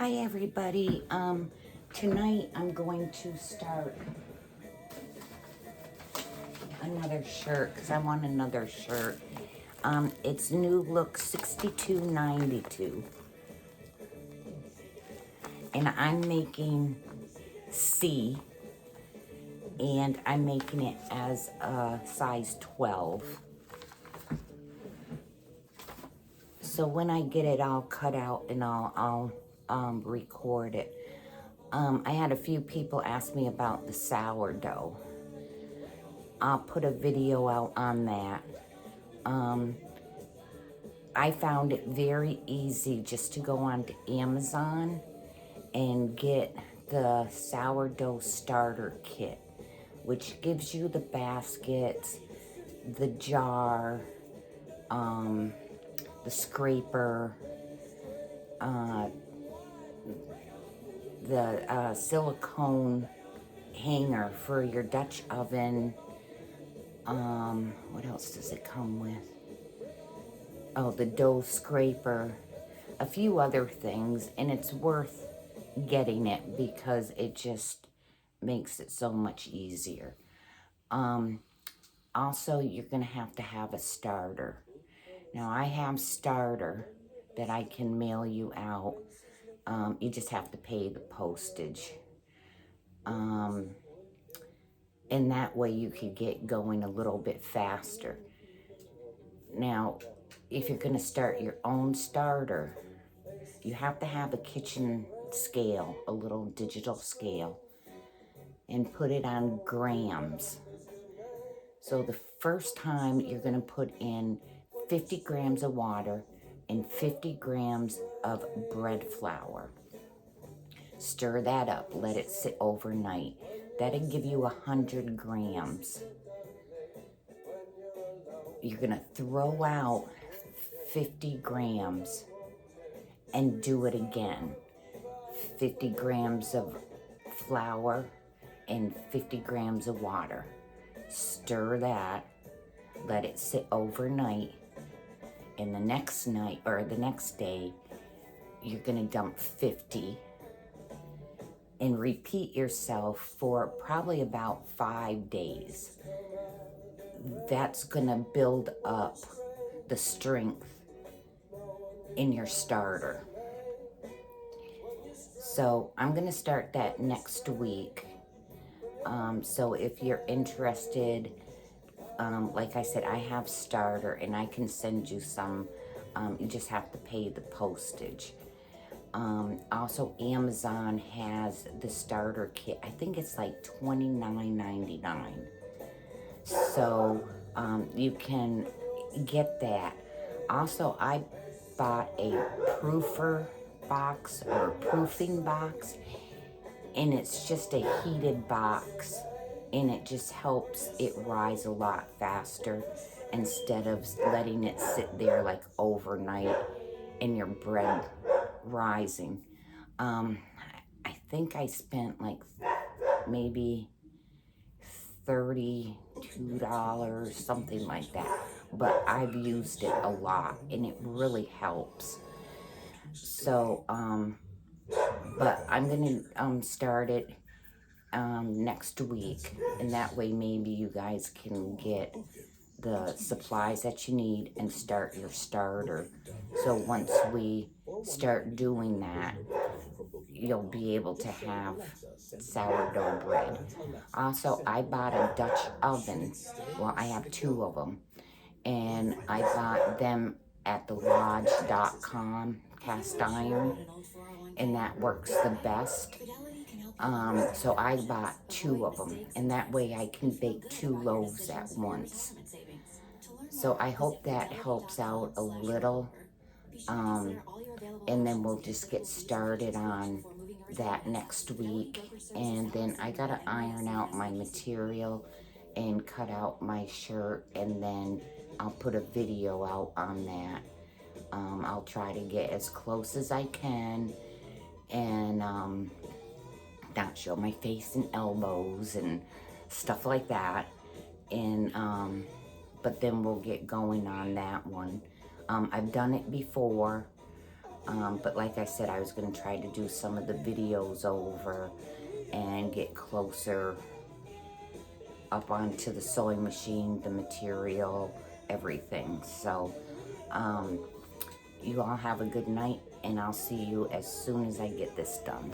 Hi everybody. Tonight I'm going to start another shirt because I want another shirt. It's New Look 6292. And I'm making C, and I'm making it as a size 12. So when I get it all cut out and I'll record it. I had a few people ask me about the sourdough. I'll put a video out on that. I found it very easy just to go onto Amazon and get the sourdough starter kit, which gives you the basket, the jar, the scraper, the silicone hanger for your Dutch oven. What else does it come with? Oh, the dough scraper, a few other things, and it's worth getting it because it just makes it so much easier. Also, you're gonna have to have a starter. Now, I have starter that I can mail you out. You just have to pay the postage. And that way you could get going a little bit faster. Now, if you're gonna start your own starter, you have to have a kitchen scale, a little digital scale, and put it on grams. So the first time you're gonna put in 50 grams of water and 50 grams of bread flour. Stir that up, let it sit overnight. That'll give you 100 grams. You're gonna throw out 50 grams and do it again. 50 grams of flour and 50 grams of water. Stir that, let it sit overnight, and the next night or the next day, you're gonna dump 50 and repeat yourself for probably about 5 days. That's gonna build up the strength in your starter. So I'm gonna start that next week. So if you're interested, like I said, I have starter and I can send you some. You just have to pay the postage. Also, Amazon has the starter kit. I think it's like $29.99. So you can get that. Also, I bought a proofer box or proofing box, and it's just a heated box, and it just helps it rise a lot faster instead of letting it sit there like overnight and your bread rising. I think I spent like maybe $32, something like that, but I've used it a lot and it really helps. So but I'm gonna start it next week, and that way maybe you guys can get the supplies that you need and start your starter. So once we start doing that, you'll be able to have sourdough bread. Also, I bought a Dutch oven. Well, I have 2 of them, and I bought them at thelodge.com, cast iron, and that works the best. So I bought 2 of them, and that way I can bake 2 loaves at once. So I hope that helps out a little, and then we'll just get started on that next week. And then I gotta iron out my material and cut out my shirt, and then I'll put a video out on that. I'll try to get as close as I can, and not show my face and elbows and stuff like that. And but then we'll get going on that one. I've done it before. But like I said, I was going to try to do some of the videos over and get closer up onto the sewing machine, the material, everything. So, you all have a good night, and I'll see you as soon as I get this done.